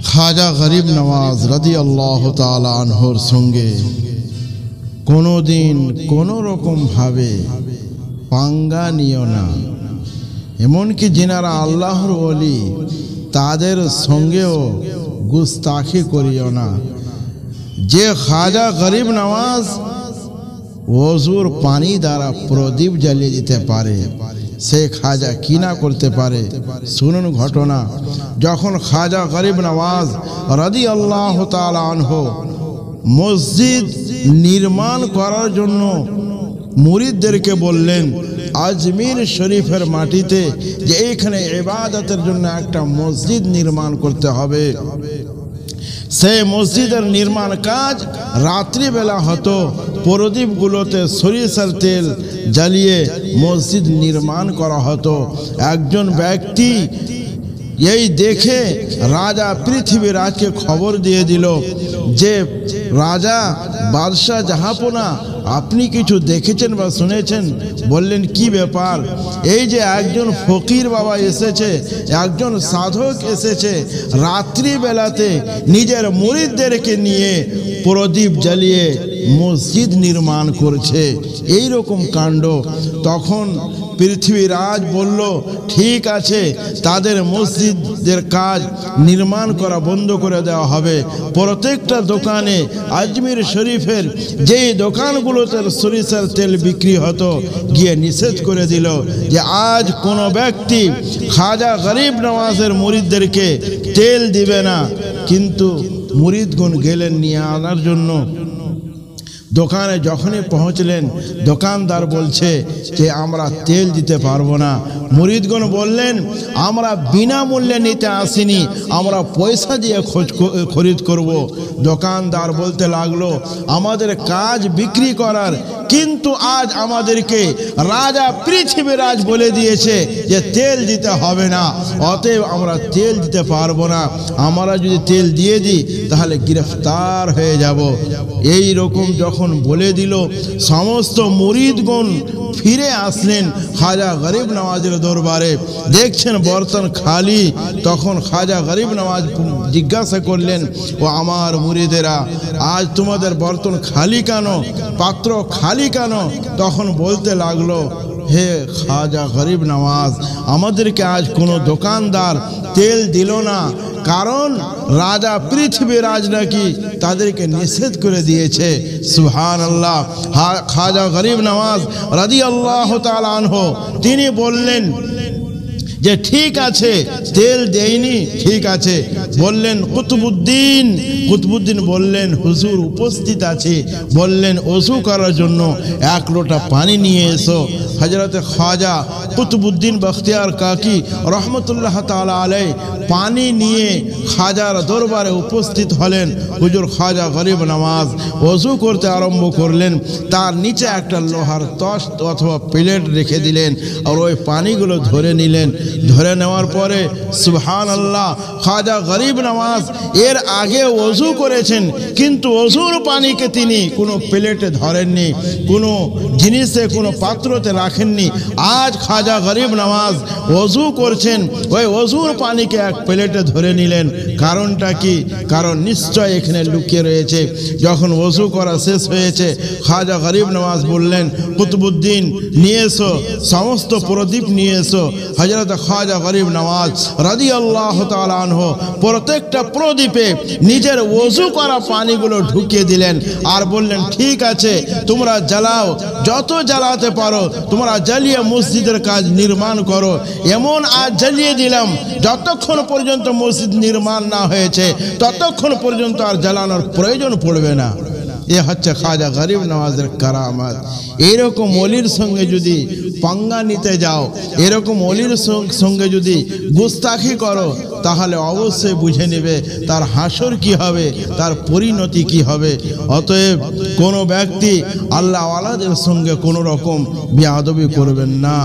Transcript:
খাজা গরিব নওয়াজ রাদিয়াল্লাহু তাআলা আনহুর সঙ্গে কোনোদিন কোনো রকম ভাবে পাঙ্গা নিও না। এমনকি যিনারা আল্লাহর ওলি তাদের সঙ্গেও গুস্তাখি করিও না। যে খাজা গরিব নওয়াজ ওযুর পানি দ্বারা প্রদীপ জ্বালিয়ে দিতে পারে, সে খাজা কি না করতে পারে। শুনুন ঘটনা। যখন খাজা গরিব নওয়াজ রাদিয়াল্লাহু তাআলা আনহু মসজিদ নির্মাণ করার জন্য মুরিদদেরকে বললেন আজমির শরীফের মাটিতে যে এইখানে ইবাদতের জন্য একটা মসজিদ নির্মাণ করতে হবে, সেই মসজিদের নির্মাণ কাজ রাত্রিবেলা হতো। প্রদীপগুলোতে সরিষার তেল জ্বালিয়ে মসজিদ নির্মাণ করা হতো। একজন ব্যক্তি এই দেখে রাজা পৃথিবীরাজকে খবর দিয়ে দিল যে রাজা বাদশাহ জাহাপনা, আপনি কিছু দেখেছেন বা শুনেছেন? বললেন কি ব্যাপার? এই যে একজন ফকির বাবা এসেছে, একজন সাধক এসেছে, রাত্রিবেলাতে নিজের মুরিদদেরকে নিয়ে প্রদীপ জ্বালিয়ে মসজিদ নির্মাণ করছে, এই রকম কাণ্ড। তখন পৃথিবীরাজ বলল ঠিক আছে, তাদের মসজিদের কাজ নির্মাণ করা বন্ধ করে দেওয়া হবে। প্রত্যেকটা দোকানে আজমির শরীফের যেই দোকানগুলোতে সরিষার তেল বিক্রি হতো গিয়ে নিষেধ করে দিল যে আজ কোনো ব্যক্তি খাজা গরিব নওয়াজের মুরিদদেরকে তেল দিবে না। কিন্তু মুরিদগণ গেলেন নিয়ে আনার জন্য। দোকানে যখনই পৌঁছলেন দোকানদার বলছে যে আমরা তেল দিতে পারবো না। মুরিদগণ বললেন আমরা বিনামূল্যে নিতে আসিনি, আমরা পয়সা দিয়ে খরিদ করব। দোকানদার বলতে লাগলো আমাদের কাজ বিক্রি করার, কিন্তু আজ আমাদেরকে রাজা পৃথিবীরাজ বলে দিয়েছে যে তেল দিতে হবে না, অতএব আমরা তেল দিতে পারবো না। আমরা যদি তেল দিয়ে দিই তাহলে গ্রেফতার হয়ে যাব। এই রকম যখন বলে দিল, সমস্ত মুরিদগণ ফিরে আসলেন খাজা গরিব নওয়াজের দরবারে। দেখছেন বর্তন খালি। তখন খাজা গরিব নওয়াজ জিজ্ঞাসা করলেন, ও আমার মুরিদেরা, আজ তোমাদের বর্তন খালি কেন, পাত্র খালি কেন? তখন বলতে লাগলো, হে খাজা গরিব নওয়াজ, আমাদেরকে আজ কোনো দোকানদার তেল দিল না, কারণ রাজা পৃথিবীরাজ নাকি তাদেরকে নিষেধ করে দিয়েছে। সুবহানাল্লাহ। খাজা গরিব নওয়াজ রাদিয়াল্লাহু তাআলা আনহু তিনি বললেন যে ঠিক আছে, তেল দেয়নি, ঠিক আছে। বললেন কুতুবউদ্দিন বললেন হুজুর উপস্থিত আছে, বললেন ওযু করার জন্য এক লোটা পানি নিয়ে এসো। হযরতে খাজা কুতুবউদ্দিন বখতিয়ার কাকি রহমতুল্লাহ তাআলা আলাইহি পানি নিয়ে খাজার দরবারে উপস্থিত হলেন। হুজুর খাজা গরিব নওয়াজ ওযু করতে আরম্ভ করলেন, তার নিচে একটা লোহার তস্ত অথবা প্লেট রেখে দিলেন আর ওই পানিগুলো ধরে নিলেন। ধরে নেওয়ার পরে সুবহানাল্লাহ, খাজা গরিব নওয়াজ এর আগে ওযু করেছেন, কিন্তু ওযুর পানিকে তিনি কোনো প্লেটে ধরেননি, কোনো জিনিসে কোনো পাত্রতে রাখেননি। আজ খাজা গরিব নওয়াজ ওযু করছেন, ওই ওযুর পানিকে এক প্লেটে ধরে নিলেন। কারণটা কি? কারণ নিশ্চয় এখানে লুকিয়ে রয়েছে। যখন ওযু করা শেষ হয়েছে, খাজা গরিব নওয়াজ বললেন কুতুবউদ্দিন নিয়ে এসো, সমস্ত প্রদীপ নিয়ে এসো। হযরত খাজা গরিব নওয়াজ রাদিয়াল্লাহু তাআলা আনহু প্রত্যেকটা প্রদীপে নিজের ওযু করা পানিগুলো ঢুকিয়ে দিলেন আর বললেন ঠিক আছে, তোমরা জ্বালাও, যত জ্বালাতে পারো তোমরা জ্বালিয়ে মসজিদের কাজ নির্মাণ করো। এমন আজ জ্বালিয়ে দিলাম যতক্ষণ পর্যন্ত মসজিদ নির্মাণ না হয়েছে ততক্ষণ পর্যন্ত আর জ্বালানোর প্রয়োজন পড়বে না। এ হচ্ছে খাজা গরিব নওয়াজের কারামাত। এরকম ওলির সঙ্গে যদি পাঙ্গা নিতে যাও, এরকম ওলির সঙ্গে যদি গুস্তাখি করো, তাহলে অবশ্যই বুঝে নেবে তার হাসর কি হবে, তার পরিণতি কি হবে। অতএব কোনো ব্যক্তি আল্লাহওয়ালাদের সঙ্গে কোনো রকম বেয়াদবি করবেন না।